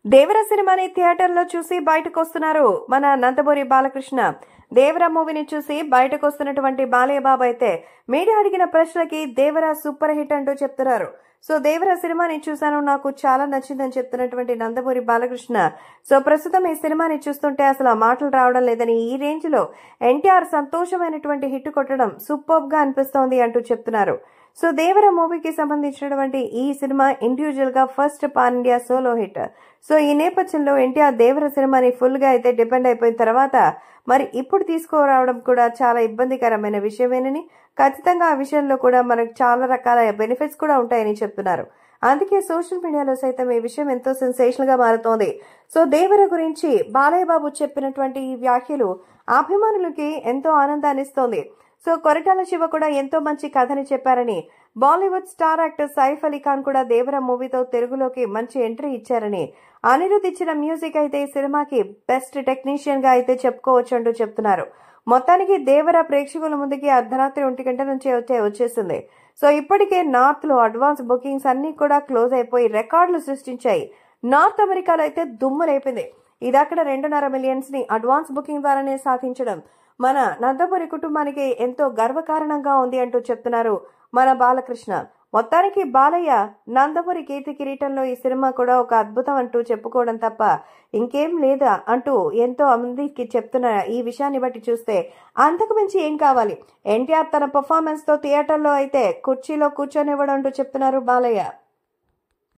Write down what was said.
దేవర సినిమాని థియేటర్లో చూసి బయటకు వస్తున్నారు మన నందమూరి బాలకృష్ణ. దేవర మూవీని చూసి బయటకు వస్తున్నటువంటి బాలయ్య బాబు అయితే మీడియా అడిగిన ప్రశ్నలకి దేవర సూపర్ హిట్ అంటూ చెప్తున్నారు. సో దేవర సినిమాని చూశాను, నాకు చాలా నచ్చిందని చెప్తున్నటువంటి నందమూరి బాలకృష్ణ. సో ప్రస్తుతం ఈ సినిమాని చూస్తుంటే అసలు ఆ మాటలు రావడం లేదని, ఈ రేంజ్ లో ఎన్టీఆర్ సంతోషమైనటువంటి హిట్ కొట్టడం సూపర్ గా అనిపిస్తోంది అంటూ చెప్తున్నారు. సో దేవర మూవీకి సంబంధించినటువంటి ఈ సినిమా ఇండివిజువల్ గా first pan India solo hit. So ఈ నేపథ్యంలో ఎన్టీఆర్ దేవర సినిమాని ఫుల్ గా అయితే డిపెండ్ అయిపోయిన తర్వాత మరి ఇప్పుడు తీసుకురావడం కూడా చాలా ఇబ్బందికరమైన విషయమేనని, ఖచ్చితంగా ఆ విషయంలో కూడా మనకు చాలా రకాల బెనిఫిట్స్ కూడా ఉంటాయని చెప్తున్నారు. అందుకే సోషల్ మీడియాలో సైతం ఈ విషయం ఎంతో సెన్సేషనల్ గా మారుతోంది. సో దేవర గురించి బాలయ్య బాబు చెప్పినటువంటి ఈ వ్యాఖ్యలు అభిమానులకి ఎంతో ఆనందాన్ని ఇస్తోంది. సో కొరటాల శివ కూడా ఎంతో మంచి కథని చెప్పారని, బాలీవుడ్ స్టార్ యాక్టర్ సైఫ్ అలీ ఖాన్ కూడా దేవర మూవీతో తెలుగులోకి మంచి ఎంట్రీ ఇచ్చారని, అనిరుద్ ఇచ్చిన మ్యూజిక్ అయితే ఈ సినిమాకి బెస్ట్ టెక్నీషియన్ గా అయితే చెప్పుకోవచ్చు అంటూ చెప్తున్నారు. మొత్తానికి దేవర ప్రేక్షకుల ముందుకి అర్ధరాత్రి 1 గంట నుంచి వచ్చేసింది. సో ఇప్పటికే నార్త్ లో అడ్వాన్స్ బుకింగ్స్ అన్ని కూడా క్లోజ్ అయిపోయి రికార్డులు సృష్టించాయి. నార్త్ అమెరికాలో అయితే దుమ్ము రేపింది. ఇది అక్కడ 2.5 మిలియన్స్ ని అడ్వాన్స్ బుకింగ్ ద్వారానే సాధించడం మన నందమూరి కుటుంబానికి ఎంతో గర్వకారణంగా ఉంది అంటూ చెప్తున్నారు మన బాలకృష్ణ. మొత్తానికి బాలయ్య నందమూరి కీర్తి కిరీటంలో ఈ సినిమా కూడా ఒక అద్భుతం అంటూ చెప్పుకోవడం తప్ప ఇంకేం లేదా అంటూ ఎంతో మందికి చెప్తున్న ఈ విషయాన్ని బట్టి చూస్తే అంతకు మించి ఏం కావాలి. ఎన్టీఆర్ తన పర్ఫార్మెన్స్ తో థియేటర్లో అయితే కుర్చీలో కూర్చొనివ్వడం అంటూ చెప్తున్నారు బాలయ్య.